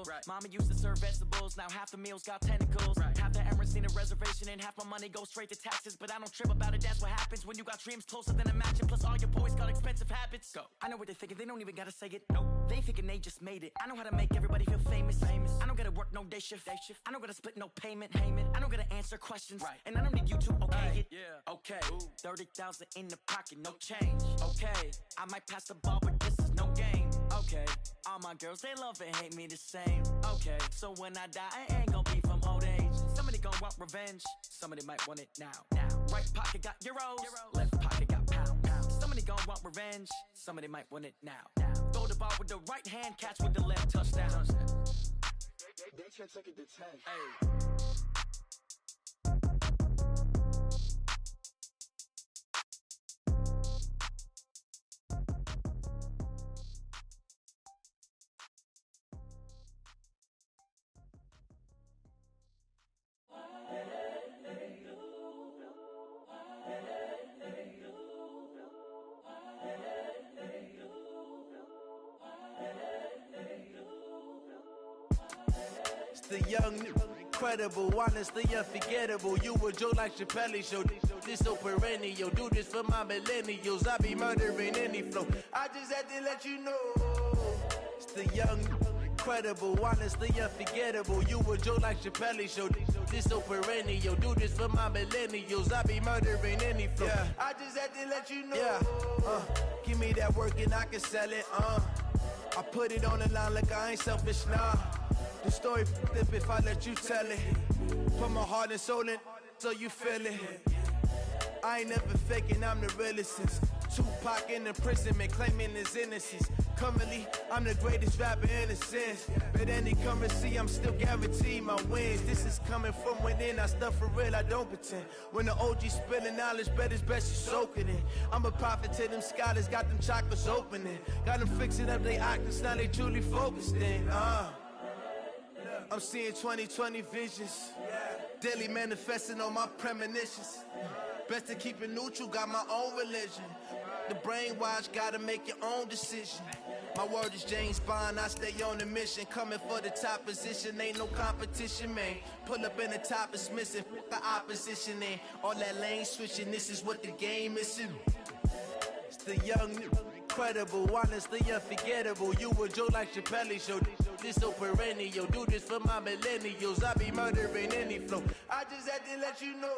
Right. Mama used to serve vegetables, now half the meals got tentacles. Right. Half the Emirates need a reservation and half my money goes straight to taxes. But I don't trip about it, that's what happens when you got dreams closer than a mansion. Plus all your boys got expensive habits. Go. I know what they're thinking, they don't even gotta say it. Nope. They thinking they just made it. I know how to make everybody feel famous. I don't gotta work no day shift. I don't gotta split no payment. I don't gotta answer questions. Right. And I don't need you to okay it. Yeah. Okay. Ooh. 30,000 in the pocket, no change. Okay. I might pass the ball, but this is no game. Okay. All my girls, they love and hate me the same. Okay, so when I die, I ain't gonna be from old age. Somebody gon' want revenge, somebody might want it now. Right pocket got euros, left pocket got pounds. Somebody gon' want revenge, somebody might want it now. Throw the ball with the right hand, catch with the left, touchdown. They can't take it to 10. Hey. The young, incredible, honestly unforgettable. You a joke like Chappelle show. This so perennial. Do this for my millennials. I be murdering any flow. I just had to let you know. It's the young, incredible, honestly unforgettable. You a joke like Chappelle show. This so perennial. Do this for my millennials. I be murdering any flow. Yeah. I just had to let you know. Yeah. Give me that work and I can sell it. I put it on the line like I ain't selfish, nah. The story flip if I let you tell it. Put my heart and soul in so you feel it. I ain't never faking, I'm the realest since Tupac in imprisonment, claiming his innocence. Currently, I'm the greatest rapper in a sense. But any currency, I'm still guaranteed my wins. This is coming from within, I stuff for real, I don't pretend. When the OG spilling knowledge, bet it's best you soak it in. I'm a prophet to them scholars, got them chakras opening. Got them fixing up they octaves, now they truly focused in. I'm seeing 2020 visions, daily manifesting on my premonitions. Best to keep it neutral, got my own religion. The brainwash, gotta make your own decision. My word is James Bond, I stay on a mission. Coming for the top position, ain't no competition, man. Pull up in the top is missing, the opposition in. All that lane switching, this is what the game is. It's the young, incredible, honestly unforgettable. You a joke like Chappelle show. This so perennial. Do this for my millennials. I be murdering any flow. I just had to let you know.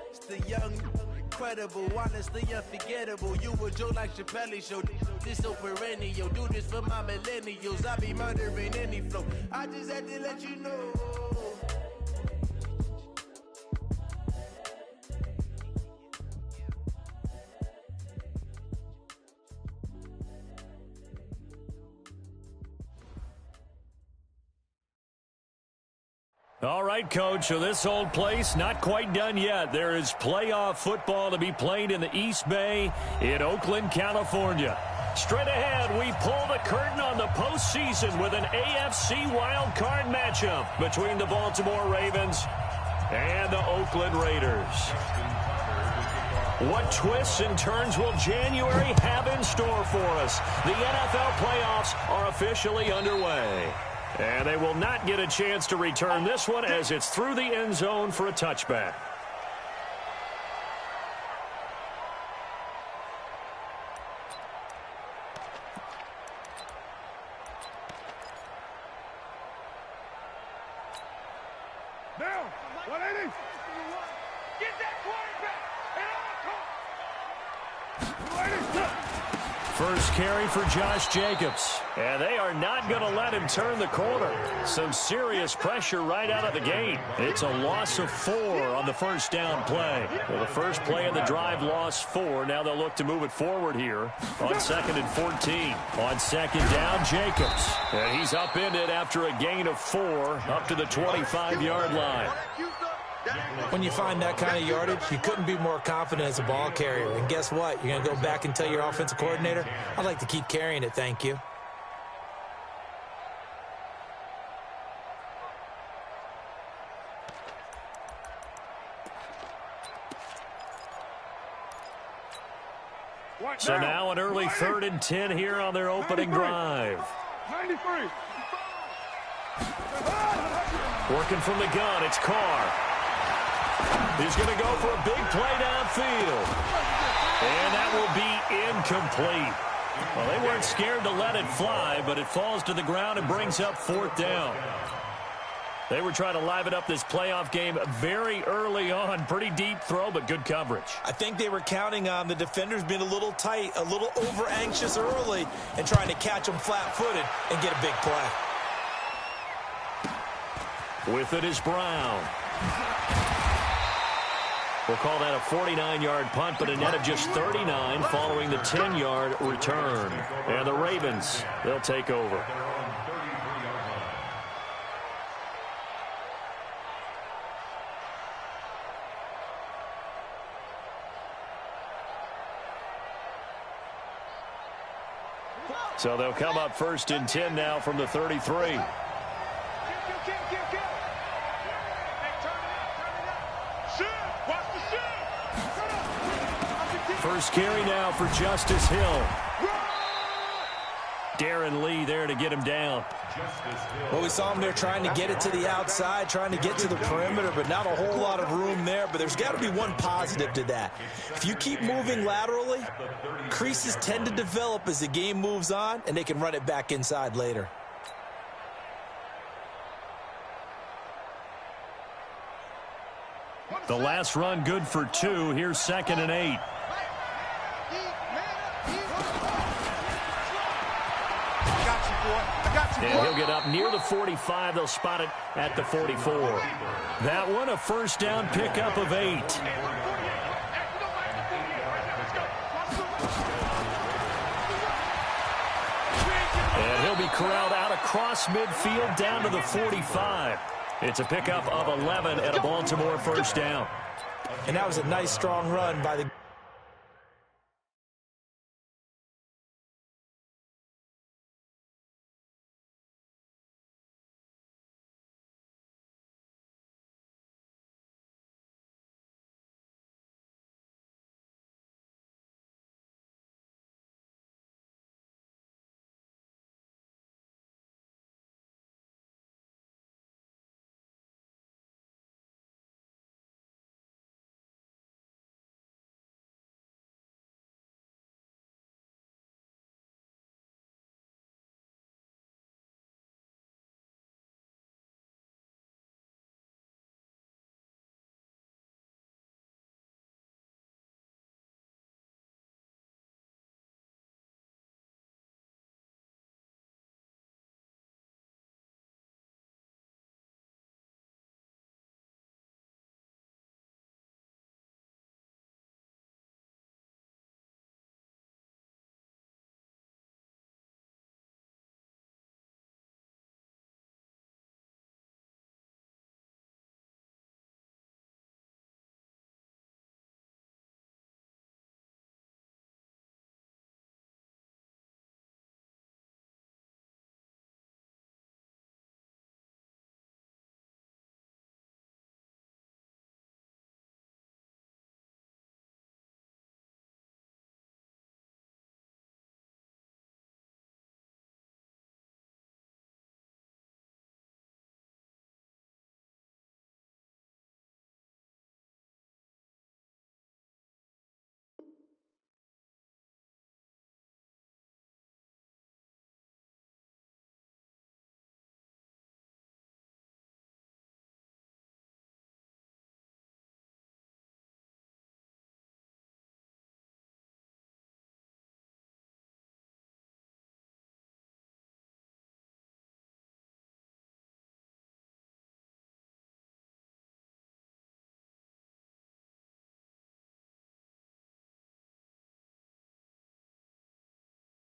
It's the young, incredible, honestly unforgettable. You a joke like Chappelle show. This so perennial. Do this for my millennials. I be murdering any flow. I just had to let you know. All right, Coach, so this old place not quite done yet. There is playoff football to be played in the East Bay in Oakland, California. Straight ahead, we pull the curtain on the postseason with an AFC wildcard matchup between the Baltimore Ravens and the Oakland Raiders. What twists and turns will January have in store for us? The NFL playoffs are officially underway. And they will not get a chance to return this one as it's through the end zone for a touchback. Now, 180. Get that quarterback. First carry for Josh Jacobs. And they are not going to let him turn the corner. Some serious pressure right out of the gate. It's a loss of 4 on the first down play. Well, the first play of the drive lost 4. Now they'll look to move it forward here on 2nd and 14. On second down, Jacobs. And he's upended after a gain of 4 up to the 25-yard line. When you find that kind of yardage, you couldn't be more confident as a ball carrier. And guess what? You're going to go back and tell your offensive coordinator, I'd like to keep carrying it, thank you. So now an early 3rd and 10 here on their opening drive. 93. Working from the gun, it's Carr. He's going to go for a big play downfield. And that will be incomplete. Well, they weren't scared to let it fly, but it falls to the ground and brings up 4th down. They were trying to liven up this playoff game very early on. Pretty deep throw, but good coverage. I think they were counting on the defenders being a little tight, a little over-anxious early, and trying to catch them flat-footed and get a big play. With it is Brown. We'll call that a 49-yard punt, but a net of just 39 following the 10-yard return. And the Ravens, they'll take over. So they'll come up 1st and 10 now from the 33. First carry now for Justice Hill. Darren Lee there to get him down. Well, we saw him there trying to get it to the outside, trying to get to the perimeter, but not a whole lot of room there. But there's got to be one positive to that. If you keep moving laterally, creases tend to develop as the game moves on, and they can run it back inside later. The last run good for 2. Here's 2nd and 8. And he'll get up near the 45. They'll spot it at the 44. That one, a first down pickup of 8. And he'll be corralled out across midfield down to the 45. It's a pickup of 11 and a Baltimore first down. And that was a nice, strong run by the...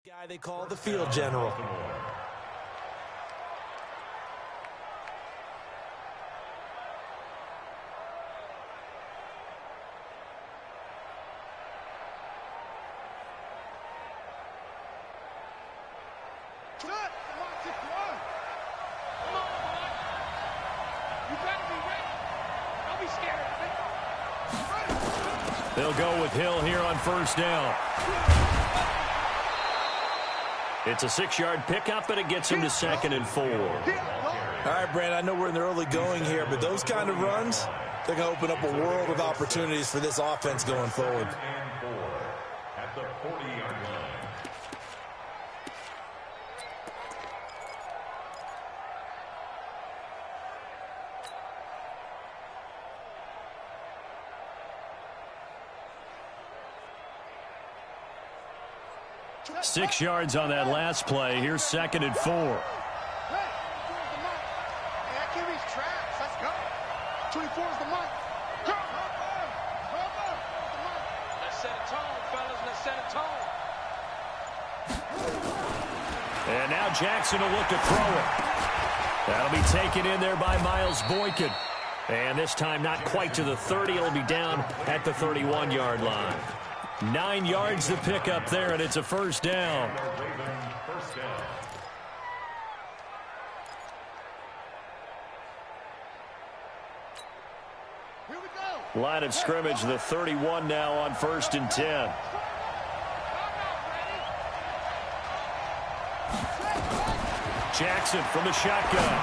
guy they call the field general. They'll go with Hill here on first down. It's a 6-yard pickup, and it gets him to 2nd and 4. All right, Brandon, I know we're in the early going here, but those kind of runs, they're going to open up a world of opportunities for this offense going forward. At the 40-yard line. Six yards on that last play. Here's 2nd and 4. Let's go. 24 is the mark. Let's set a tone, fellas. Let's set a tone. And now Jackson will look to throw it. That'll be taken in there by Miles Boykin. And this time not quite to the 30. It'll be down at the 31-yard line. 9 yards to pick up there, and it's a first down. Line of scrimmage, the 31 now on 1st and 10. Jackson from the shotgun.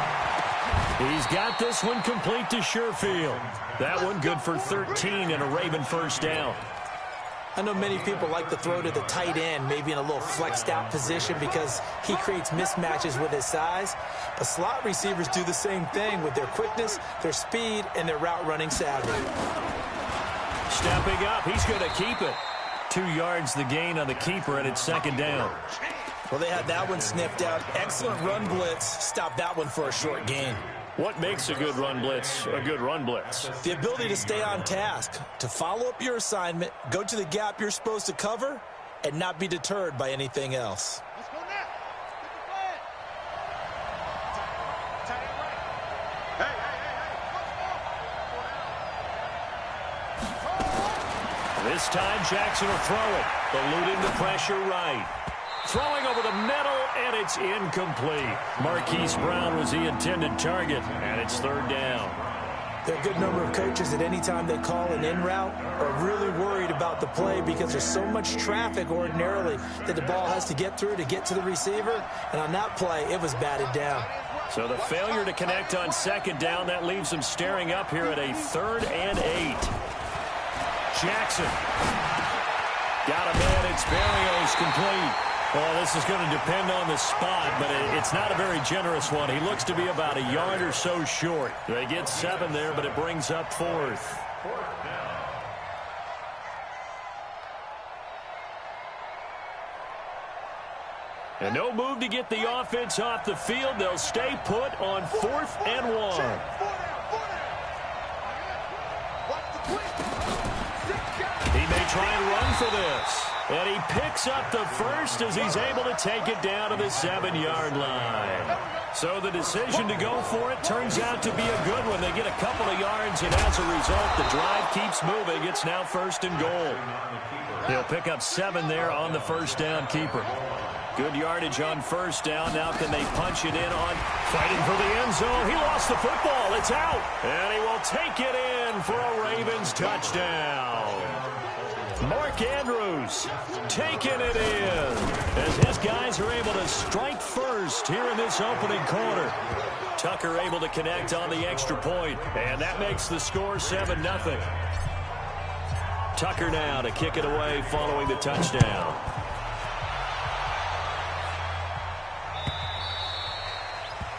He's got this one complete to Sherfield. That one good for 13 and a Raven first down. I know many people like to throw to the tight end, maybe in a little flexed out position because he creates mismatches with his size. But slot receivers do the same thing with their quickness, their speed, and their route running savvy. Stepping up, he's going to keep it. 2 yards the gain on the keeper, and it's 2nd down. Well, they had that one sniffed out. Excellent run blitz. Stop that one for a short gain. What makes a good run blitz a good run blitz? The ability to stay on task, to follow up your assignment, go to the gap you're supposed to cover, and not be deterred by anything else. Let's go now. Get the flag. Tight end right. Hey. This time Jackson will throw it. Eluding the pressure right. Throwing over the middle, and it's incomplete. Marquise Brown was the intended target, and it's 3rd down. There are a good number of coaches at any time they call an in route are really worried about the play because there's so much traffic ordinarily that the ball has to get through to get to the receiver. And on that play, it was batted down. So the failure to connect on 2nd down, that leaves them staring up here at a 3rd and 8. Jackson. Got a man. It's Barrios complete. Well, this is going to depend on the spot, but it's not a very generous one. He looks to be about a yard or so short. They get 7 there, but it brings up 4th. And no move to get the offense off the field. They'll stay put on 4th and 1. He may try and run for this. And he picks up the first as he's able to take it down to the 7-yard line. So the decision to go for it turns out to be a good one. They get a couple of yards, and as a result, the drive keeps moving. It's now 1st and goal. He'll pick up 7 there on the first down keeper. Good yardage on 1st down. Now can they punch it in on fighting for the end zone? He lost the football. It's out. And he will take it in for a Ravens touchdown. Mark Andrews taking it in as his guys are able to strike first here in this opening quarter. Tucker able to connect on the extra point, and that makes the score 7-0. Tucker now to kick it away following the touchdown.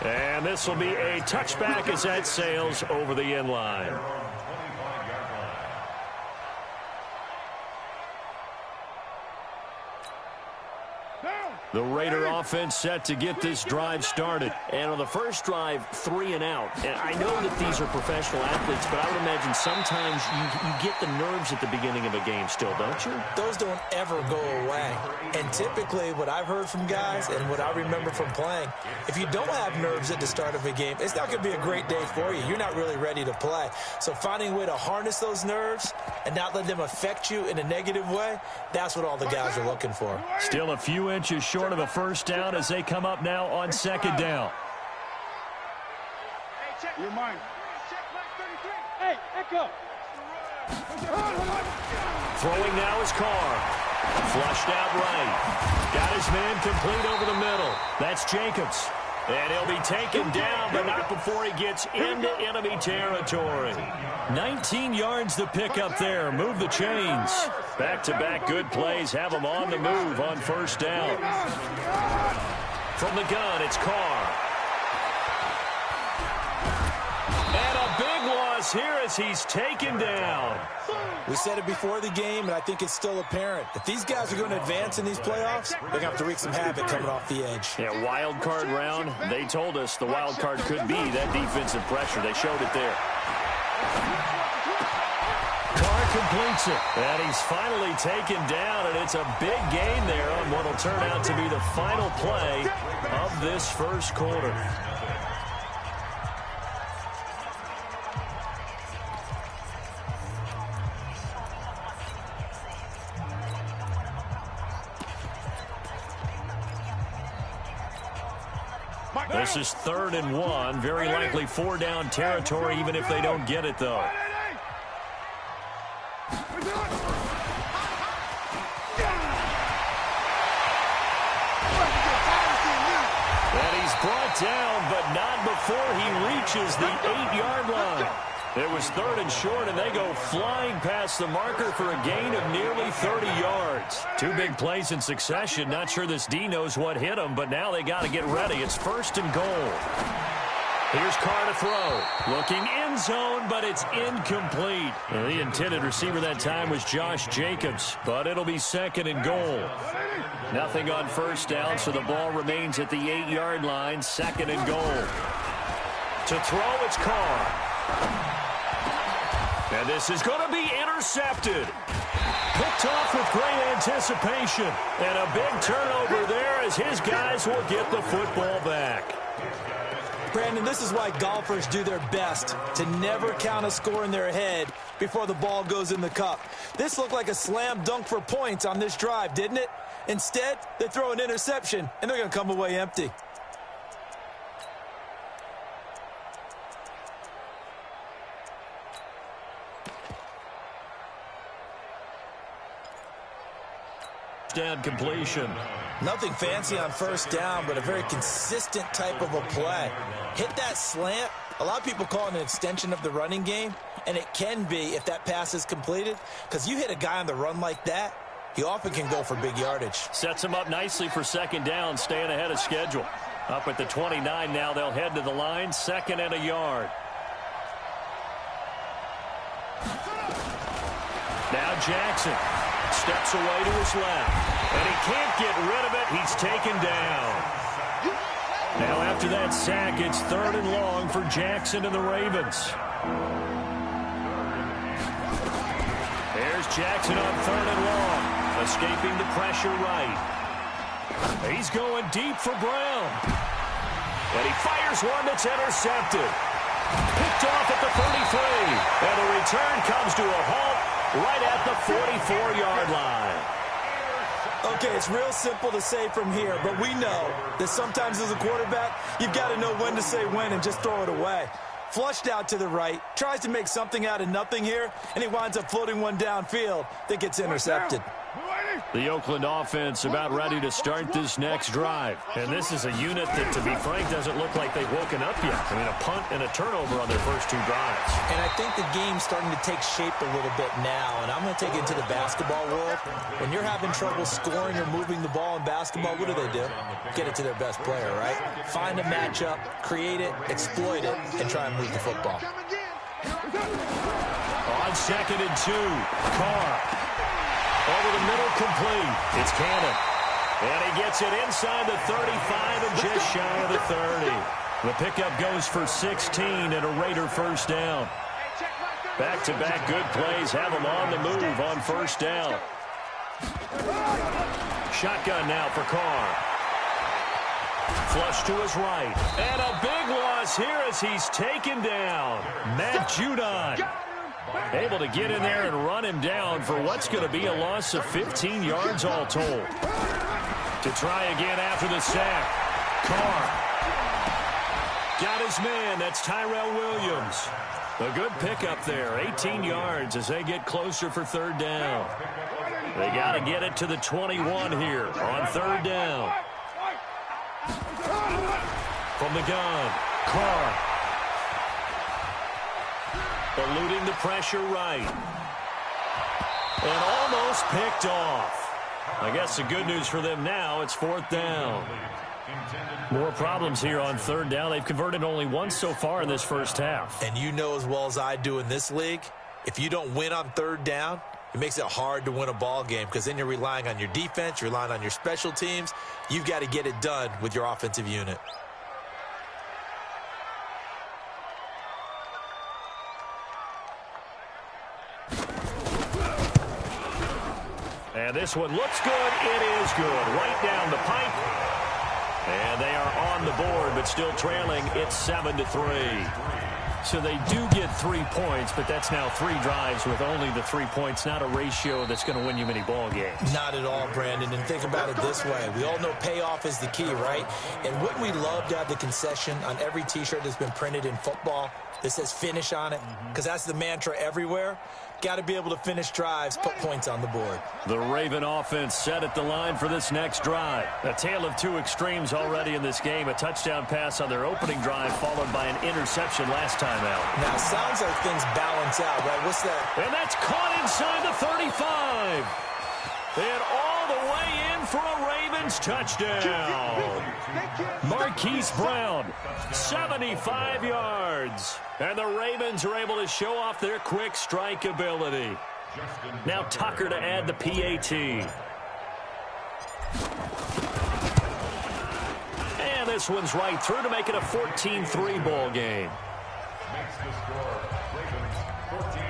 And this will be a touchback as that sails over the end line. The Raider offense set to get this drive started. And on the first drive, 3 and out. And I know that these are professional athletes, but I would imagine sometimes you get the nerves at the beginning of a game still, don't you? Those don't ever go away. And typically what I've heard from guys and what I remember from playing, if you don't have nerves at the start of a game, it's not going to be a great day for you. You're not really ready to play. So finding a way to harness those nerves and not let them affect you in a negative way, that's what all the guys are looking for. Still a few inches short of a first down as they come up now on 2nd down. Hey, check your mind. Check back 33. Hey, Echo. Throwing now is Carr. Flushed out right. Got his man complete over the middle. That's Jacobs. And he'll be taken down, but not before before he gets into enemy territory. 19 yards to pick up there. Move the chains. Back-to-back good plays have him on the move on first down. From the gun, it's Carr. And a big loss here as he's taken down. We said it before the game, and I think it's still apparent. If these guys are going to advance in these playoffs, they're going to have to wreak some havoc coming off the edge. Yeah, wild card round. They told us the wild card could be that defensive pressure. They showed it there. Carr completes it, and he's finally taken down, and it's a big gain there on what will turn out to be the final play of this first quarter. This is 3rd and 1. Very likely 4-down territory, even if they don't get it, though. And he's brought down, but not before he reaches the 8-yard line. It was 3rd and short, and they go flying past the marker for a gain of nearly 30 yards. Two big plays in succession. Not sure this D knows what hit him, but now they got to get ready. It's 1st and goal. Here's Carr to throw. Looking end zone, but it's incomplete. And the intended receiver that time was Josh Jacobs, but it'll be 2nd and goal. Nothing on first down, so the ball remains at the 8-yard line. 2nd and goal. To throw, it's Carr. And this is going to be intercepted. Picked off with great anticipation. And a big turnover there as his guys will get the football back. Brandon, this is why golfers do their best to never count a score in their head before the ball goes in the cup. This looked like a slam dunk for points on this drive, didn't it? Instead, they throw an interception, and they're going to come away empty. Down completion. Nothing fancy on first down, but a very consistent type of a play. Hit that slant. A lot of people call it an extension of the running game, and it can be if that pass is completed, because you hit a guy on the run like that, he often can go for big yardage. Sets him up nicely for 2nd down, staying ahead of schedule. Up at the 29 now, they'll head to the line, 2nd and a yard. Now Jackson steps away to his left, and he can't get rid of it. He's taken down. Now after that sack, it's 3rd and long for Jackson and the Ravens. There's Jackson on 3rd and long, escaping the pressure right. He's going deep for Brown. And he fires one that's intercepted. Picked off at the 33, and the return comes to a halt right at the 44-yard line. Okay, it's real simple to say from here, but we know that sometimes as a quarterback, you've got to know when to say when and just throw it away. Flushed out to the right, tries to make something out of nothing here, and he winds up floating one downfield that gets intercepted. The Oakland offense about ready to start this next drive. And this is a unit that, to be frank, doesn't look like they've woken up yet. I mean, a punt and a turnover on their first 2 drives. And I think the game's starting to take shape a little bit now, and I'm going to take it into the basketball world. When you're having trouble scoring or moving the ball in basketball, what do? Get it to their best player, right? Find a matchup, create it, exploit it, and try and move the football. On 2nd and 2, Carr. Over the middle, complete. It's Cannon. And he gets it inside the 35 and just shy of the 30. The pickup goes for 16 and a Raider first down. Back-to-back good plays have him on the move on first down. Shotgun now for Carr. Flush to his right. And a big loss here as he's taken down. Matt Judon. Able to get in there and run him down for what's going to be a loss of 15 yards all told. To try again after the sack. Carr. Got his man. That's Tyrell Williams. A good pickup there. 18 yards as they get closer for 3rd down. They got to get it to the 21 here on 3rd down. From the gun, Carr. eluding the pressure right. And almost picked off. I guess the good news for them now, it's 4th down. More problems here on 3rd down. They've converted only once so far in this first half. And you know as well as I do in this league, if you don't win on 3rd down, it makes it hard to win a ball game because then you're relying on your defense, you're relying on your special teams. You've got to get it done with your offensive unit. And this one looks good. It is good. Right down the pipe. And they are on the board, but still trailing. It's 7-3. So they do get 3 points, but that's now 3 drives with only the 3 points. Not a ratio that's going to win you many ball games. Not at all, Brandon. And think about it this way. We all know payoff is the key, right? And wouldn't we love to have the concession on every T-shirt that's been printed in football that says finish on it? Because that's the mantra everywhere. Got to be able to finish drives, put points on the board. The Raven offense set at the line for this next drive. A tale of two extremes already in this game. A touchdown pass on their opening drive followed by an interception last time out. Now, sounds like things balance out, right? What's that? And that's caught inside the 35. And all the way in for a Ravens touchdown. Marquise Brown, 75 yards. And the Ravens are able to show off their quick strike ability. Now Tucker to add the PAT. And this one's right through to make it a 14-3 ball game. Makes the score Ravens 14,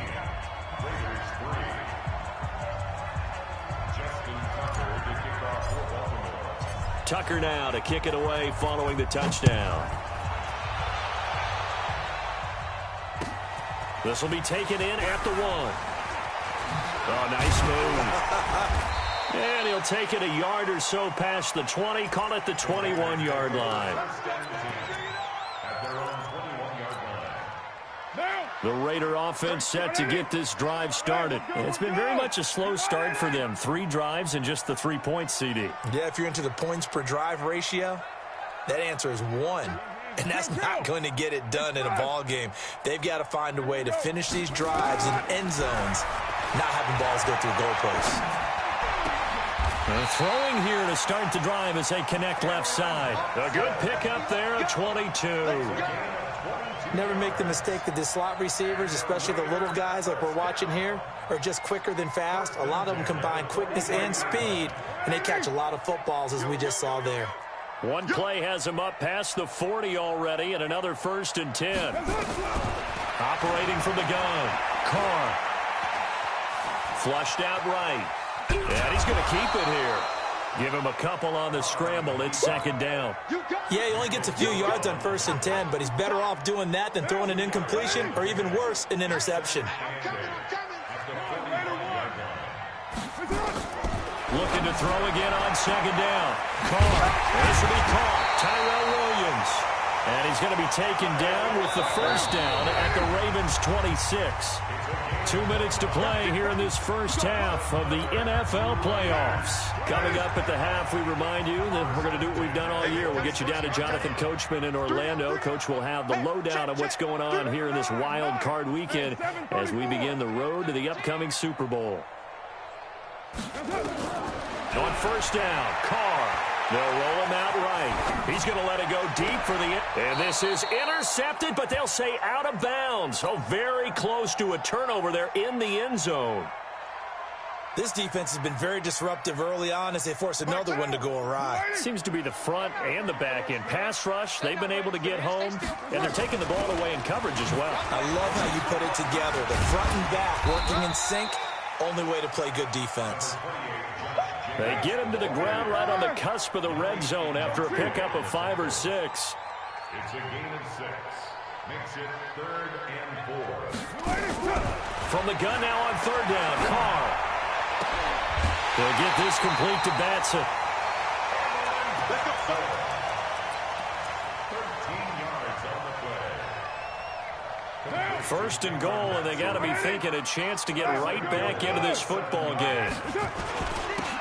Raiders 3. Justin Tucker to kick off for Baltimore. Tucker now to kick it away following the touchdown. This will be taken in at the 1. Oh, nice move. And he'll take it a yard or so past the 20. Call it the 21-yard line. At their own 21-yard line. The Raider offense set to get this drive started. And it's been very much a slow start for them. 3 drives and just the 3 points, CD. Yeah, if you're into the points per drive ratio, that answer is 1. And that's not going to get it done in a ball game. They've got to find a way to finish these drives in end zones, not having balls go through goalposts. Throwing here to start the drive as they connect left side. A good pickup there at 22. Never make the mistake that the slot receivers, especially the little guys like we're watching here, are just quicker than fast. A lot of them combine quickness and speed, and they catch a lot of footballs, as we just saw there. One play has him up past the 40 already, and another 1st and 10. Operating from the gun. Carr. Flushed out right. And he's going to keep it here. Give him a couple on the scramble. It's 2nd down. Yeah, he only gets a few yards on 1st and 10, but he's better off doing that than throwing an incompletion or even worse, an interception. Looking to throw again on 2nd down. Carr. This will be caught. Tyrell Williams. And he's going to be taken down with the 1st down at the Ravens 26. 2 minutes to play here in this first half of the NFL playoffs. Coming up at the half, we remind you that we're going to do what we've done all year. We'll get you down to Jonathan Coachman in Orlando. Coach will have the lowdown of what's going on here in this wild card weekend as we begin the road to the upcoming Super Bowl. On 1st down, Carr. They'll roll him out right. He's going to let it go deep for the end. And this is intercepted, but they'll say out of bounds. So very close to a turnover there in the end zone. This defense has been very disruptive early on as they force another one to go awry. Seems to be the front and the back end. Pass rush, they've been able to get home, and they're taking the ball away in coverage as well. I love how you put it together. The front and back working in sync. Only way to play good defense. They get him to the ground right on the cusp of the red zone after a pickup of 5 or 6. It's a gain of 6. Makes it 3rd and 4. From the gun now on 3rd down, Carr. They'll get this complete to Batson. 13 yards on the play. 1st and goal, and they got to be thinking a chance to get right back into this football game.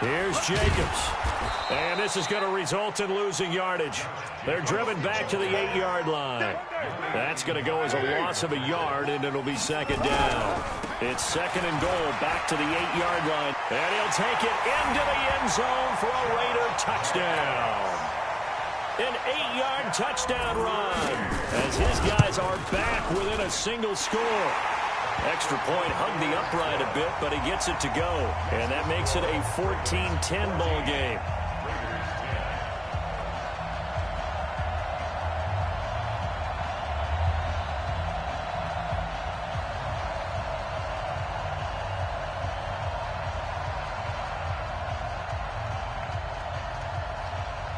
Here's Jacobs. And this is going to result in losing yardage. They're driven back to the 8-yard line. That's going to go as a loss of a yard, and it'll be second down. It's second and goal back to the 8-yard line. And he'll take it into the end zone for a Raider touchdown. An 8-yard touchdown run as his guys are back within a single score. Extra point hugged the upright a bit, but he gets it to go. And that makes it a 14-10 ball game.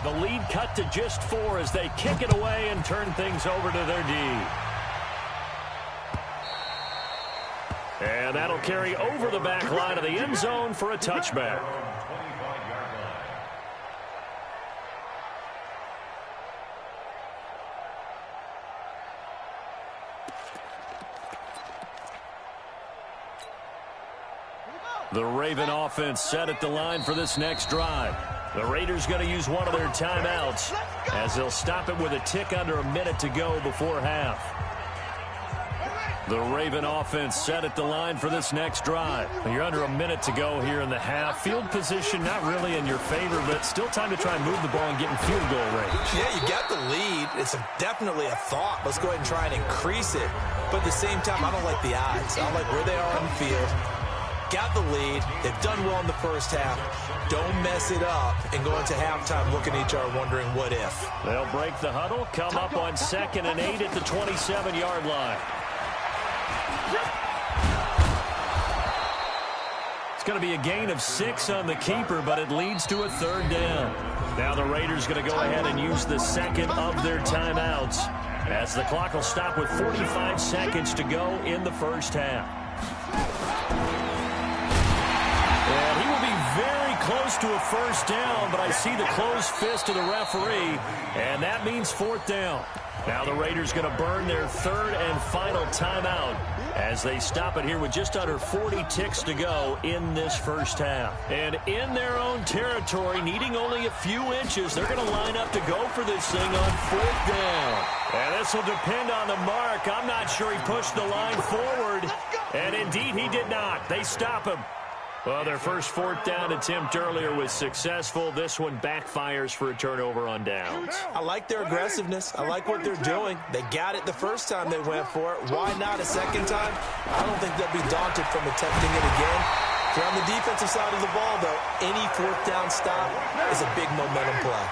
The lead cut to just 4 as they kick it away and turn things over to their D. And that'll carry over the back line of the end zone for a touchback. The Raven offense set at the line for this next drive. The Raiders going to use one of their timeouts as they'll stop it with a tick under a minute to go before half. The Raven offense set at the line for this next drive. You're under a minute to go here in the half. Field position not really in your favor, but still time to try and move the ball and get in field goal range. Yeah, you got the lead. It's definitely a thought. Let's go ahead and try and increase it. But at the same time, I don't like the odds. I don't like where they are on the field. Got the lead. They've done well in the first half. Don't mess it up and go into halftime looking at each other wondering what if. They'll break the huddle, come up on 2nd and 8 at the 27-yard line. It's going to be a gain of 6 on the keeper, but it leads to a 3rd down. Now the Raiders going to go ahead and use the second of their timeouts as the clock will stop with 45 seconds to go in the first half. And he will be very close to a first down, but I see the closed fist of the referee, and that means 4th down. Now the Raiders going to burn their 3rd and final timeout as they stop it here with just under 40 ticks to go in this first half. And in their own territory, needing only a few inches, they're going to line up to go for this thing on 4th down. And this will depend on the mark. I'm not sure he pushed the line forward. And indeed, he did not. They stop him. Well, their first 4th down attempt earlier was successful. This one backfires for a turnover on downs. I like their aggressiveness. I like what they're doing. They got it the first time they went for it. Why not a second time? I don't think they'll be daunted from attempting it again. If you're on the defensive side of the ball, though, any 4th down stop is a big momentum play.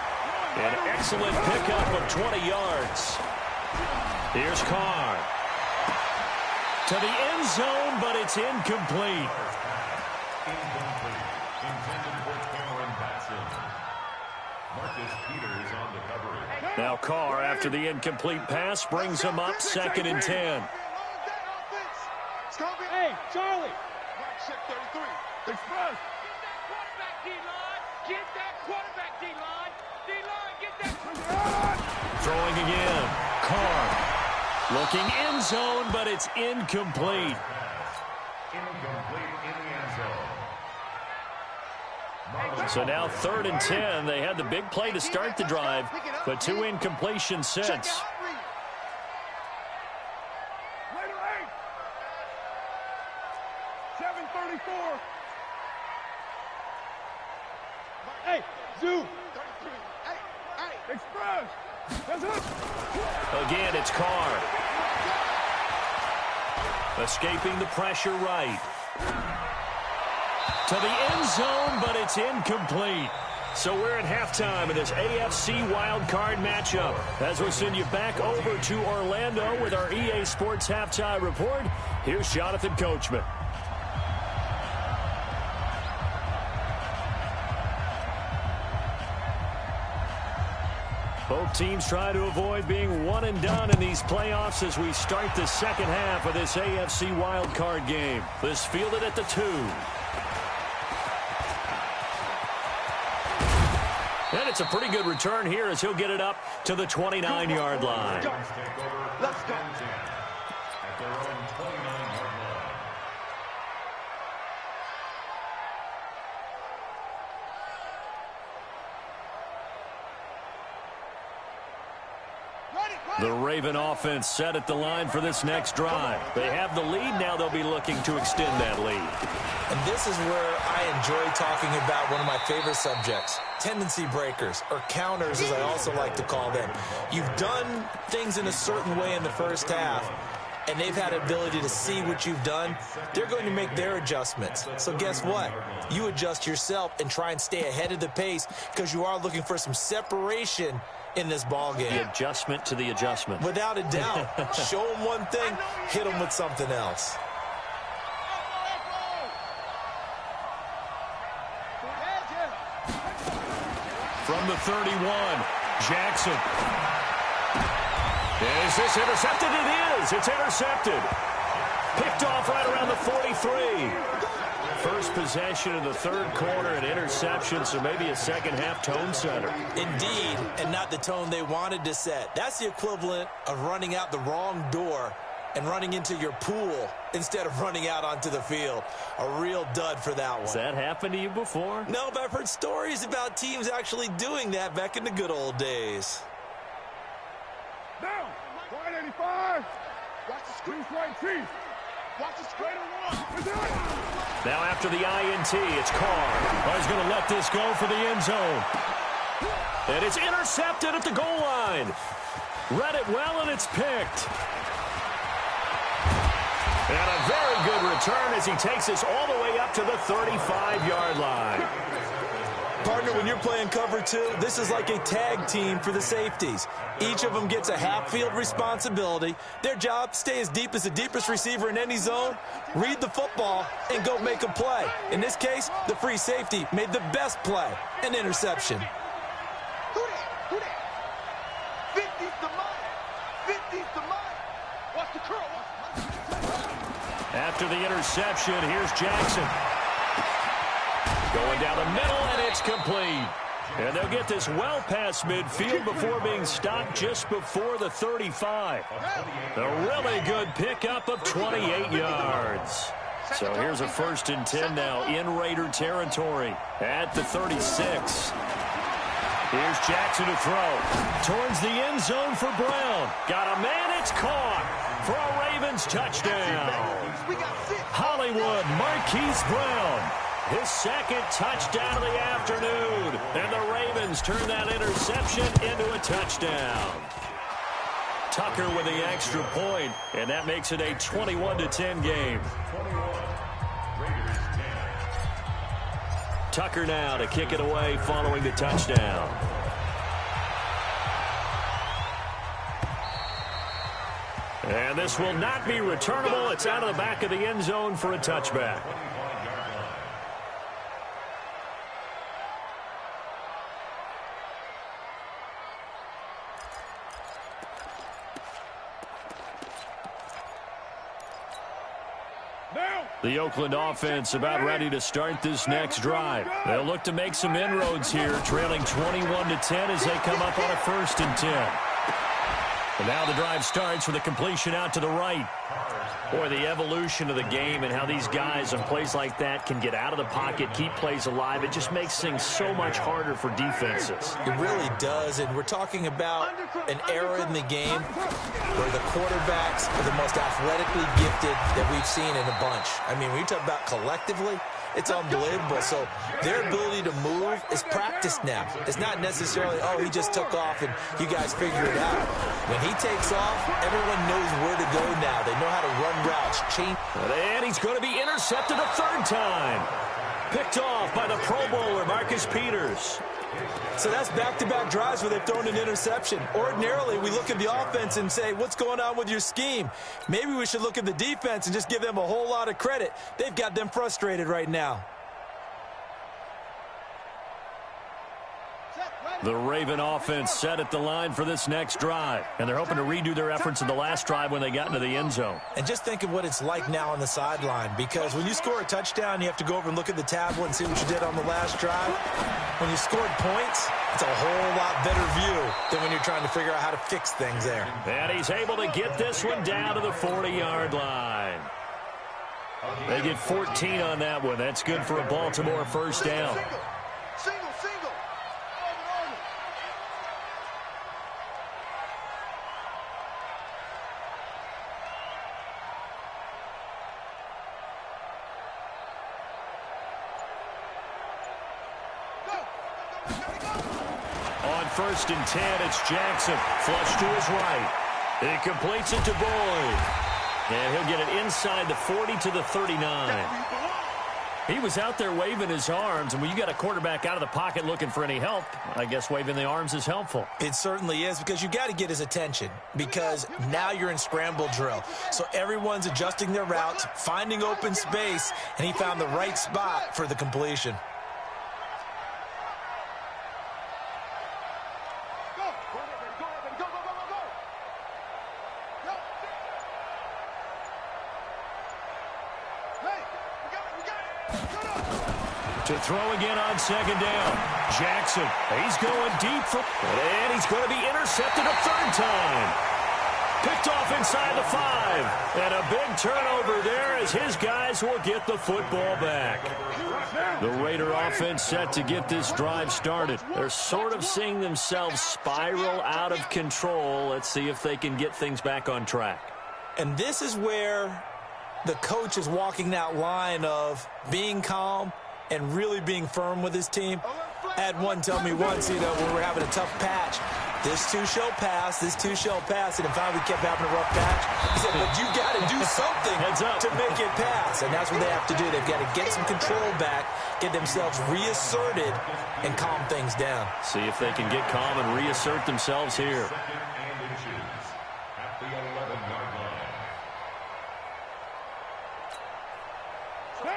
An excellent pickup of 20 yards. Here's Carr. To the end zone, but it's incomplete. Incomplete. Intended for Cameron Batson. Marcus Peters on the coverage. Now Carr, after the incomplete pass, brings him up 2nd and 10. Hey, Charlie. Check 33. Express. Get that quarterback, D-line. D-line, get that. Throwing again. Carr. Looking end zone, but it's incomplete. Incomplete in the end zone. So now 3rd and 10. They had the big play to start the drive, but 2 incompletions since. Raider 8. 7:34. Hey, Zoo. 33. Hey. Express. That's it. Again, it's Carr. Escaping the pressure right. To the end zone, but it's incomplete. So we're at halftime in this AFC wildcard matchup. As we send you back over to Orlando with our EA Sports Halftime Report, here's Jonathan Coachman. Both teams try to avoid being one and done in these playoffs as we start the second half of this AFC wildcard game. This fielded at the 2. And it's a pretty good return here as he'll get it up to the 29-yard line. Let's go. At their own 29-yard line. The Raven offense set at the line for this next drive. They have the lead. Now they'll be looking to extend that lead. And this is where I enjoy talking about one of my favorite subjects, tendency breakers, or counters as I also like to call them. You've done things in a certain way in the first half, and they've had an ability to see what you've done. They're going to make their adjustments. So guess what? You adjust yourself and try and stay ahead of the pace because you are looking for some separation in this ball game. The adjustment to the adjustment. Without a doubt. Show them one thing, hit them with something else. From the 31, Jackson. Is this intercepted? It is. It's intercepted. Picked off right around the 43. First possession in the third quarter, an interception, so maybe a second-half tone setter. Indeed, and not the tone they wanted to set. That's the equivalent of running out the wrong door and running into your pool instead of running out onto the field. A real dud for that one. Has that happened to you before? No, but I've heard stories about teams actually doing that back in the good old days. Down. Right 85. Watch the screen right teeth. Watch the straight one. Now after the INT, it's Carr. He's going to let this go for the end zone. And it's intercepted at the goal line. Read it well, and it's picked. And a very good return as he takes us all the way up to the 35-yard line. Partner, when you're playing cover two, this is like a tag team for the safeties. Each of them gets a half-field responsibility. Their job, stay as deep as the deepest receiver in any zone, read the football, and go make a play. In this case, the free safety made the best play, an interception. Who that? 50's the money. 50's the money. Watch the curl. After the interception, here's Jackson. Going down the middle, and it's complete. And they'll get this well past midfield before being stopped just before the 35. A really good pickup of 28 yards. So here's a 1st and 10 now in Raider territory at the 36. Here's Jackson to throw. Towards the end zone for Brown. Got a man, it's caught for a Ravens touchdown. Hollywood Marquise Brown. His second touchdown of the afternoon. And the Ravens turn that interception into a touchdown. Tucker with the extra point, and that makes it a 21-10 game. Tucker now to kick it away following the touchdown. And this will not be returnable. It's out of the back of the end zone for a touchback. The Oakland offense about ready to start this next drive. They'll look to make some inroads here, trailing 21-10 as they come up on a 1st and 10. And now the drive starts with a completion out to the right. Boy, the evolution of the game and how these guys on plays like that can get out of the pocket, keep plays alive, it just makes things so much harder for defenses. It really does, and we're talking about an era in the game where the quarterbacks are the most athletically gifted that we've seen in a bunch. I mean, when you talk about collectively, it's unbelievable. So their ability to move is practiced now. It's not necessarily, oh, he just took off and you guys figure it out. When he takes off, everyone knows where to go now. They know how to run routes, change. And he's going to be intercepted a 3rd time. Picked off by the Pro Bowler, Marcus Peters. So that's back-to-back drives where they've thrown an interception. Ordinarily, we look at the offense and say, what's going on with your scheme? Maybe we should look at the defense and just give them a whole lot of credit. They've got them frustrated right now. The Raven offense set at the line for this next drive. And they're hoping to redo their efforts in the last drive when they got into the end zone. And just think of what it's like now on the sideline, because when you score a touchdown, you have to go over and look at the tablet and see what you did on the last drive. When you scored points, it's a whole lot better view than when you're trying to figure out how to fix things there. And he's able to get this one down to the 40-yard line. They get 14 on that one. That's good for a Baltimore 1st down. Single. 1st and 10. It's Jackson. Flush to his right. He completes it to Boyd. And he'll get it inside the 40 to the 39. He was out there waving his arms, and when you got a quarterback out of the pocket looking for any help, I guess waving the arms is helpful. It certainly is, because you got to get his attention, because now you're in scramble drill. So everyone's adjusting their routes, finding open space, and he found the right spot for the completion. To throw again on 2nd down. Jackson, he's going deep, and he's going to be intercepted a 3rd time. Picked off inside the 5. And a big turnover there as his guys will get the football back. The Raider offense set to get this drive started. They're sort of seeing themselves spiral out of control. Let's see if they can get things back on track. And this is where the coach is walking that line of being calm and really being firm with his team. I had one tell me once, when we were having a tough patch, this too shall pass, this too shall pass, and in fact we kept having a rough patch. He said, but you got to do something to make it pass, and that's what they have to do. They've got to get some control back, get themselves reasserted, and calm things down. See if they can get calm and reassert themselves here.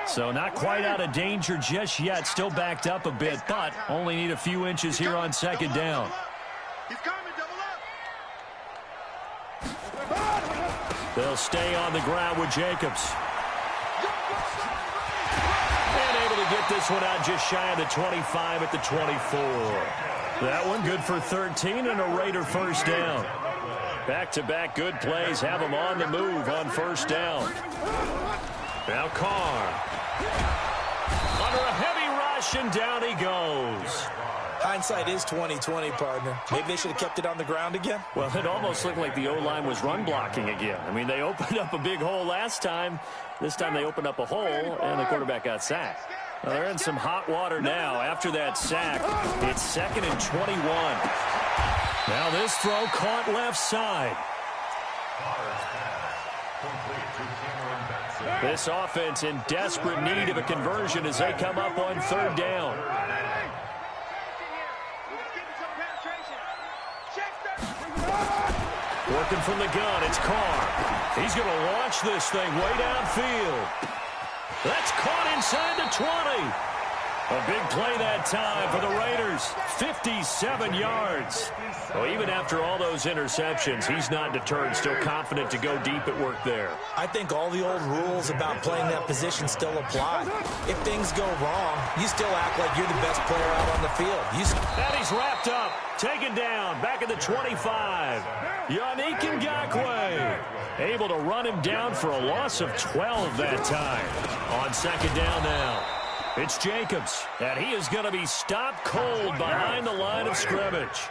So not quite out of danger just yet. Still backed up a bit, but only need a few inches here on 2nd down. They'll stay on the ground with Jacobs. And able to get this one out just shy of the 25 at the 24. That one good for 13 and a Raider 1st down. Back-to-back good plays have them on the move on 1st down. Now Carr. Under a heavy rush, and down he goes. Hindsight is 20/20, partner. Maybe they should have kept it on the ground again. Well, it almost looked like the O-line was run blocking again. I mean, they opened up a big hole last time. This time they opened up a hole, and the quarterback got sacked. Well, they're in some hot water now. After that sack, it's 2nd and 21. Now this throw caught left side. This offense in desperate need of a conversion as they come up on 3rd down. Working from the gun, it's Carr. He's going to launch this thing way downfield. That's caught inside the 20. A big play that time for the Raiders. 57 yards. Well, even after all those interceptions, he's not deterred, still confident to go deep at work there. I think all the old rules about playing that position still apply. If things go wrong, you still act like you're the best player out on the field. And he's wrapped up, taken down, back at the 25. Yannick Ngakoue able to run him down for a loss of 12 that time. On 2nd down now. It's Jacobs, and he is going to be stopped cold behind the line of scrimmage.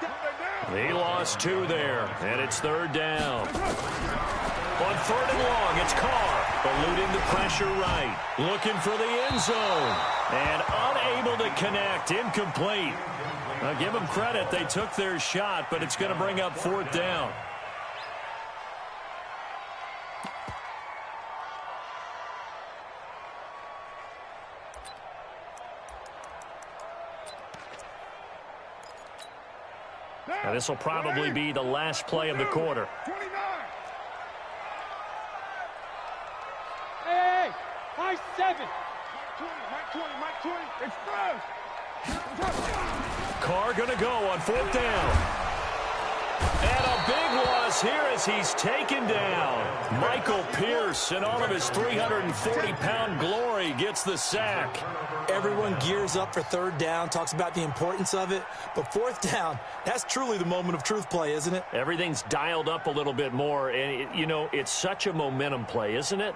He lost 2 there, and it's 3rd down. On 3rd and long, it's Carr, eluding the pressure right, looking for the end zone, and unable to connect, incomplete. I'll give them credit, they took their shot, but it's going to bring up 4th down. Now, this will probably be the last play of the quarter. 29. Hey, high 7. Mike 20. Express. Carr going to go on 4th down. And a big loss here as he's taken down. Michael Pierce, in all of his 340-pound glory, gets the sack. Everyone gears up for 3rd down, talks about the importance of it. But 4th down, that's truly the moment of truth play, isn't it? Everything's dialed up a little bit more. And, it's such a momentum play, isn't it?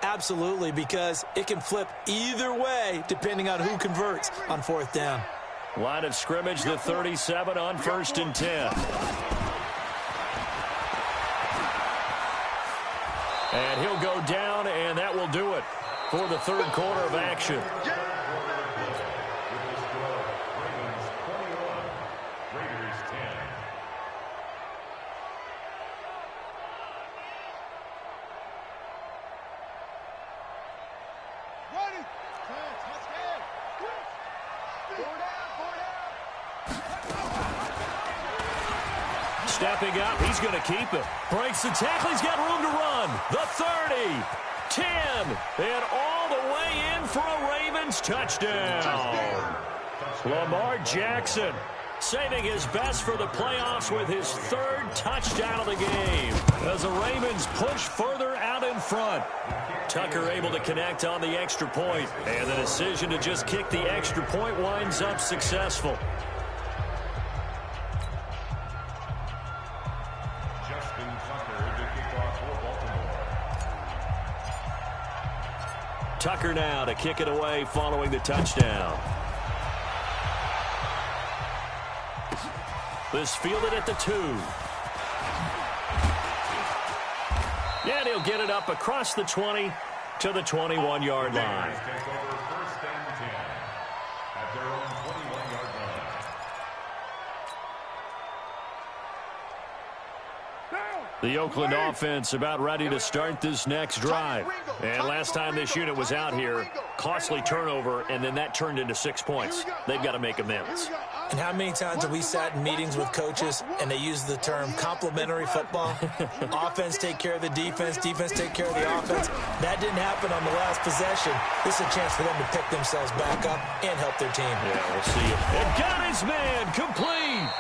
Absolutely, because it can flip either way depending on who converts on 4th down. Line of scrimmage, the 37 on 1st and 10. And he'll go down, and that will do it for the 3rd quarter of action. Raiders 21, Raiders 10. stepping up. He's going to keep it. Breaks the tackle. He's got room to run. The 30, 10, and all the way in for a Ravens touchdown. Lamar Jackson saving his best for the playoffs with his third touchdown of the game as the Ravens push further out in front. Tucker able to connect on the extra point, and the decision to just kick the extra point winds up successful. Justin Tucker to kick off for Baltimore. Tucker now to kick it away following the touchdown. This fielded at the 2. And he'll get it up across the 20 to the 21-yard line. Take over 1st and 10 at their own 21-yard line. The Oakland offense about ready to start this next drive. And last time this unit was out here, costly turnover, and then that turned into 6 points. They've got to make amends. And how many times have we sat in meetings with coaches and they use the term complementary football? Offense take care of the defense, defense take care of the offense. That didn't happen on the last possession. This is a chance for them to pick themselves back up and help their team. Yeah, we'll see it. And got his man complete.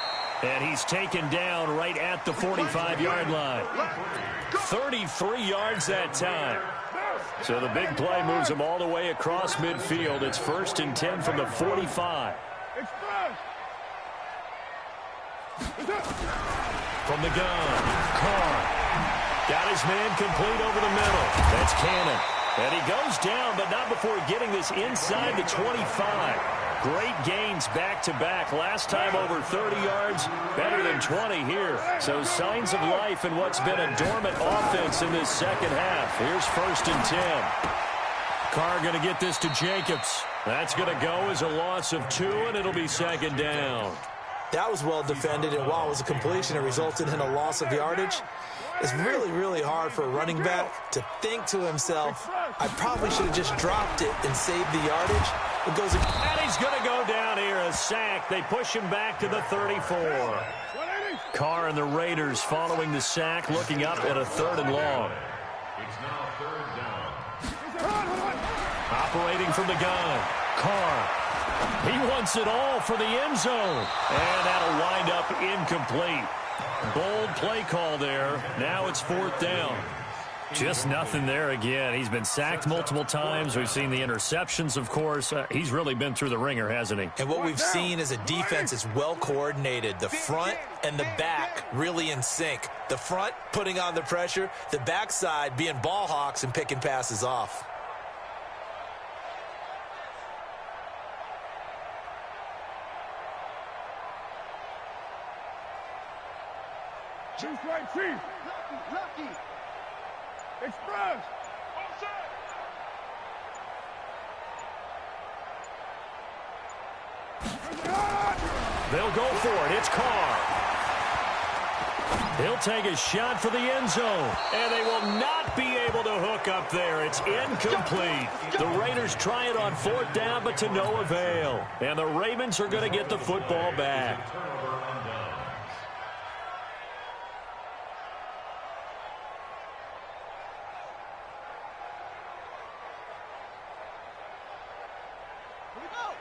And he's taken down right at the 45-yard line. 33 yards that time. So the big play moves him all the way across midfield. It's 1st and 10 from the 45. From the gun, Carr. Got his man complete over the middle. That's Cannon. And he goes down, but not before getting this inside the 25. Great gains back-to-back. Last time over 30 yards, better than 20 here. So signs of life in what's been a dormant offense in this second half. Here's 1st and 10. Carr going to get this to Jacobs. That's going to go as a loss of 2, and it'll be 2nd down. That was well defended, and while it was a completion, it resulted in a loss of yardage. It's really, really hard for a running back to think to himself, I probably should have just dropped it and saved the yardage. It goes in. And he's going to go down here, a sack. They push him back to the 34. Carr and the Raiders following the sack, looking up at a 3rd and long. It's now 3rd down. Operating from the gun, Carr. He wants it all for the end zone. And that'll wind up incomplete. Bold play call there. Now it's 4th down. Just nothing there again. He's been sacked multiple times. We've seen the interceptions, of course. He's really been through the ringer, hasn't he? And what we've seen is a defense that's well coordinated. The front and the back really in sync. The front putting on the pressure. The backside being ball hawks and picking passes off. Chief right, Chief. Lucky. Express. They'll go for it. It's Carr. He'll take a shot for the end zone. And they will not be able to hook up there. It's incomplete. The Raiders try it on 4th down, but to no avail. And the Ravens are going to get the football back.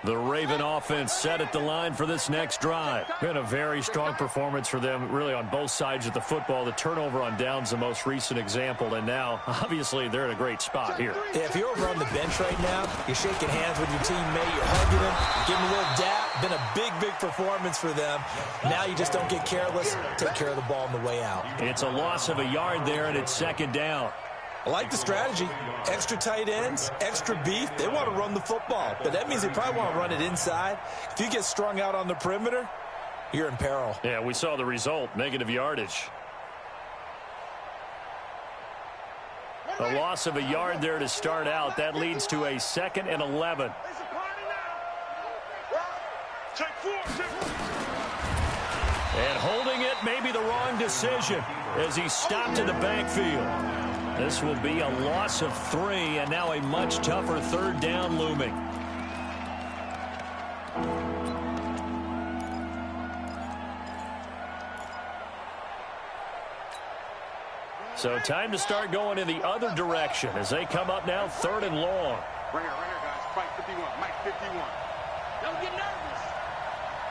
The Raven offense set at the line for this next drive. Been a very strong performance for them, really on both sides of the football. The turnover on downs the most recent example, and now, obviously, they're in a great spot here. Yeah, if you're over on the bench right now, you're shaking hands with your teammate, you're hugging him, giving him a little dap. Been a big, big performance for them. Now you just don't get careless. Take care of the ball on the way out. It's a loss of a yard there, and it's 2nd down. I like the strategy. Extra tight ends, extra beef. They want to run the football, but that means they probably want to run it inside. If you get strung out on the perimeter, you're in peril. Yeah, we saw the result, negative yardage. A loss of a yard there to start out. That leads to a 2nd and 11. And holding it may be the wrong decision as he stopped in the backfield. This will be a loss of 3, and now a much tougher 3rd down looming. So time to start going in the other direction as they come up now 3rd and long. Right here, guys. Fight 51. Mike 51. Don't get nervous.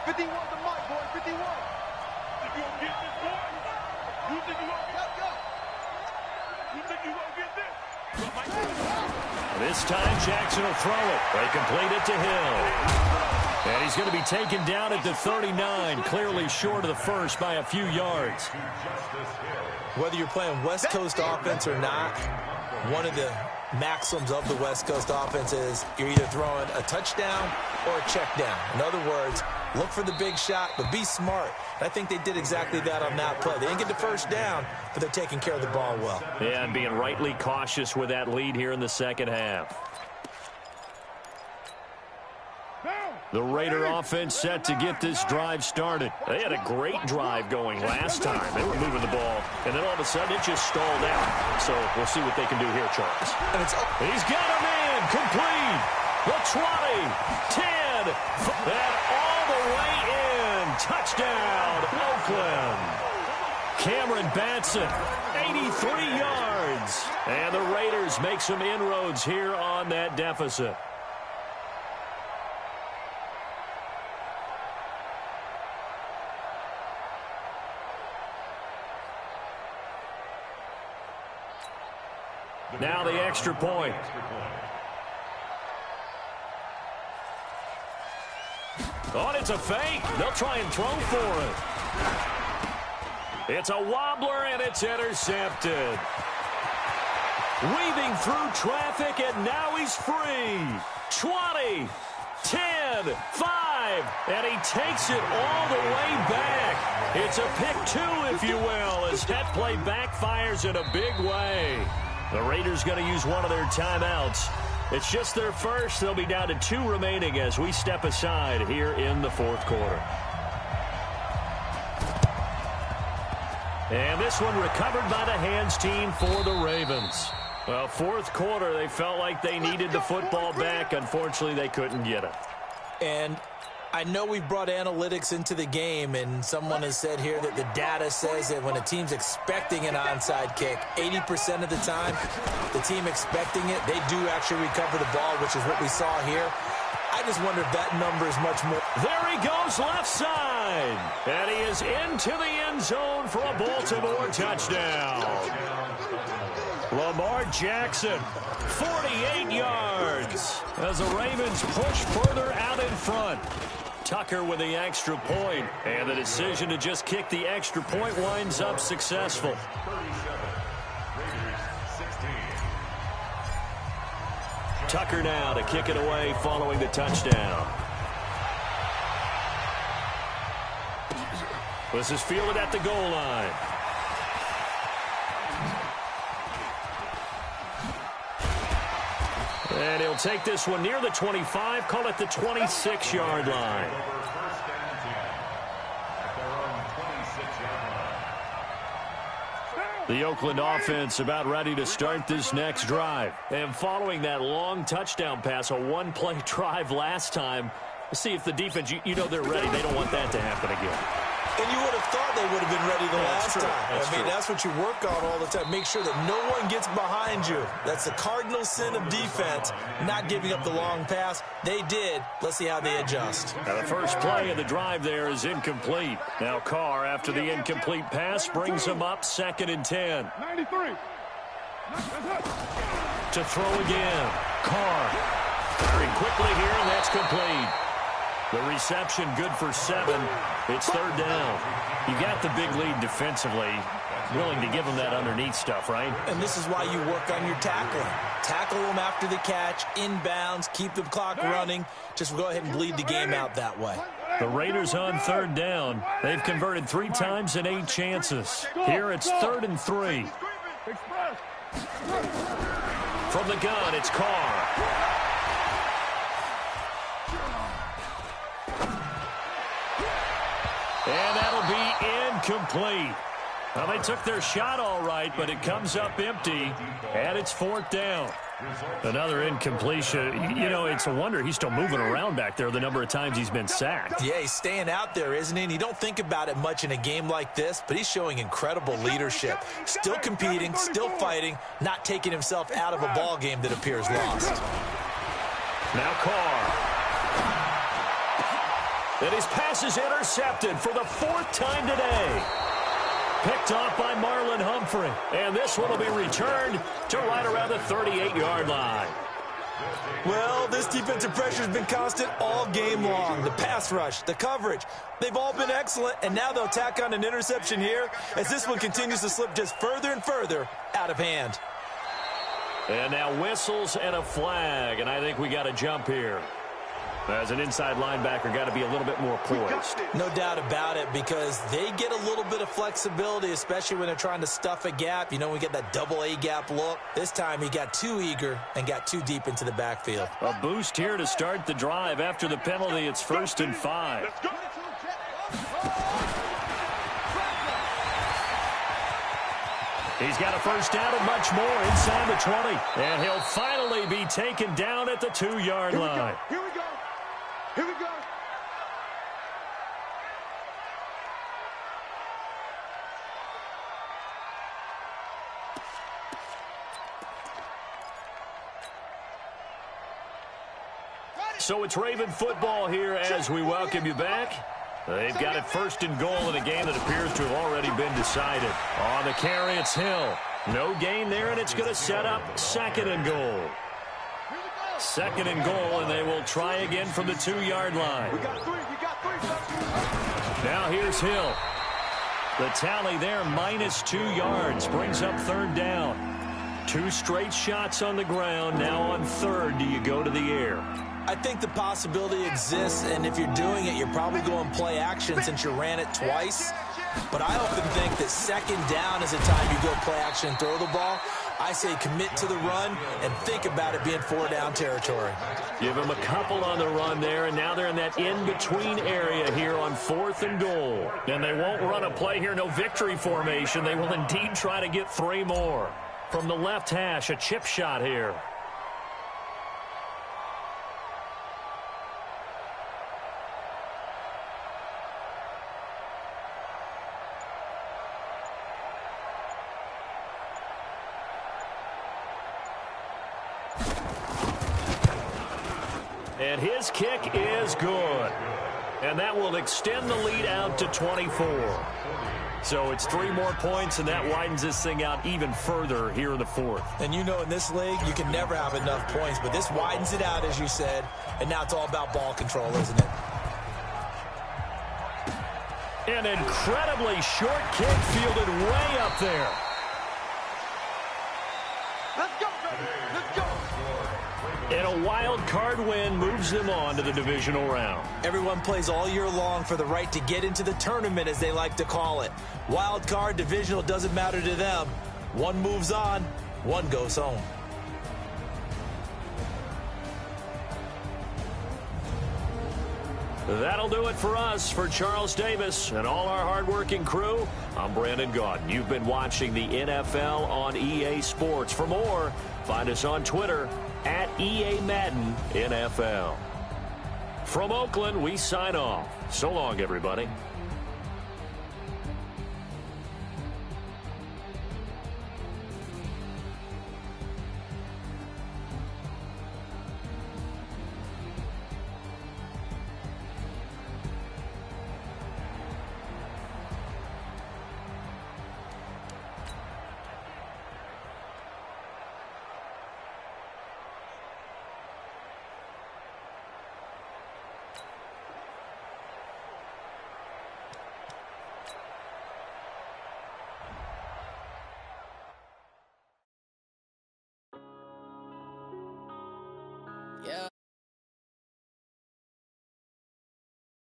51 to Mike, boy. 51. Think you gonna get this, boy? You think you gonna get this? You think you gonna get this? This time Jackson will throw it. They complete it to Hill. And he's going to be taken down at the 39, clearly short of the first by a few yards. Whether you're playing West Coast offense or not, one of the maxims of the West Coast offense is you're either throwing a touchdown or a check down. In other words, look for the big shot, but be smart. And I think they did exactly that on that play. They didn't get the first down, but they're taking care of the ball well. Yeah, and being rightly cautious with that lead here in the second half. The Raider offense set to get this drive started. They had a great drive going last time. They were moving the ball, and then all of a sudden it just stalled out. So we'll see what they can do here, Charles. And he's got him in, complete. The 20, 10, and all the way in. Touchdown, Oakland. Cameron Batson, 83 yards. And the Raiders make some inroads here on that deficit. Now the extra point. Oh, it's a fake. They'll try and throw for it. It's a wobbler, and it's intercepted. Weaving through traffic, and now he's free. 20, 10, 5, and he takes it all the way back. It's a pick 2, if you will, as that play backfires in a big way. The Raiders going to use one of their timeouts. It's just their first. They'll be down to 2 remaining as we step aside here in the 4th quarter. And this one recovered by the hands team for the Ravens. Well, 4th quarter, they felt like they needed the football back. Unfortunately, they couldn't get it. And I know we've brought analytics into the game, and someone has said here that the data says that when a team's expecting an onside kick, 80% of the time, the team expecting it, they do actually recover the ball, which is what we saw here. I just wonder if that number is much more. There he goes left side. And he is into the end zone for a Baltimore touchdown. Lamar Jackson, 48 yards as the Ravens push further out in front. Tucker with the extra point, and the decision to just kick the extra point winds up successful. Tucker now to kick it away following the touchdown. This is fielded at the goal line. And he'll take this one near the 25, call it the 26-yard line. The Oakland offense about ready to start this next drive. And following that long touchdown pass, a one-play drive last time, let's see if the defense, you know they're ready. They don't want that to happen again. And you would have thought they would have been ready the last time. That's what you work on all the time. Make sure that no one gets behind you. That's the cardinal sin of defense, not giving up the long pass. They did. Let's see how they adjust. Now the first play of the drive there is incomplete. Now Carr, after the incomplete pass, brings him up 2nd and 10. 93. To throw again. Carr. Very quickly here, and that's complete. The reception good for 7. It's 3rd down. You got the big lead defensively. Willing to give them that underneath stuff, right? And this is why you work on your tackling. Tackle them after the catch, inbounds, keep the clock running. Just go ahead and bleed the game out that way. The Raiders on 3rd down. They've converted 3 times in 8 chances. Here it's 3rd and 3. From the gun, it's Carr. And that'll be incomplete. Well, they took their shot all right, but it comes up empty, and it's 4th down. Another incompletion. You know, it's a wonder he's still moving around back there the number of times he's been sacked. Yeah, he's staying out there, isn't he? And you don't think about it much in a game like this, but he's showing incredible leadership. Still competing, still fighting, not taking himself out of a ball game that appears lost. Now Carr. And his pass is intercepted for the 4th time today. Picked off by Marlon Humphrey. And this one will be returned to right around the 38-yard line. Well, this defensive pressure has been constant all game long. The pass rush, the coverage, they've all been excellent, and now they'll tack on an interception here as this one continues to slip just further and further out of hand. And now whistles and a flag, and I think we got a jump here. As an inside linebacker, got to be a little bit more poised. No doubt about it, because they get a little bit of flexibility, especially when they're trying to stuff a gap. You know, we get that double A gap look. This time he got too eager and got too deep into the backfield. A boost here to start the drive. After the penalty, it's 1st and 5. Let's go. He's got a 1st down and much more inside the 20. And he'll finally be taken down at the 2-yard line. Here we go. Here we go. So it's Raven football here as we welcome you back. They've got it 1st and goal in a game that appears to have already been decided. On the carry, it's Hill. No gain there, and it's going to set up 2nd and goal. 2nd and goal, and they will try again from the 2-yard line. We got three. Now here's Hill. The tally there, -2 yards, brings up 3rd down. 2 straight shots on the ground. Now on 3rd, do you go to the air? I think the possibility exists, and if you're doing it, you're probably going play action since you ran it twice. But I often think that 2nd down is a time you go play action and throw the ball. I say commit to the run and think about it being 4-down territory. Give them a couple on the run there, and now they're in that in-between area here on 4th and goal. And they won't run a play here, no victory formation. They will indeed try to get 3 more. From the left hash, a chip shot here. And his kick is good. And that will extend the lead out to 24. So it's 3 more points, and that widens this thing out even further here in the 4th. And you know in this league, you can never have enough points, but this widens it out, as you said, and now it's all about ball control, isn't it? An incredibly short kick fielded way up there. Let's go, baby. Let's go. And a wild card win moves them on to the divisional round. Everyone plays all year long for the right to get into the tournament, as they like to call it. Wild card, divisional, doesn't matter to them. One moves on, one goes home. That'll do it for us. For Charles Davis and all our hardworking crew, I'm Brandon Gaudin. You've been watching the NFL on EA Sports. For more, find us on Twitter at EA Madden NFL. From Oakland, we sign off. So long, everybody.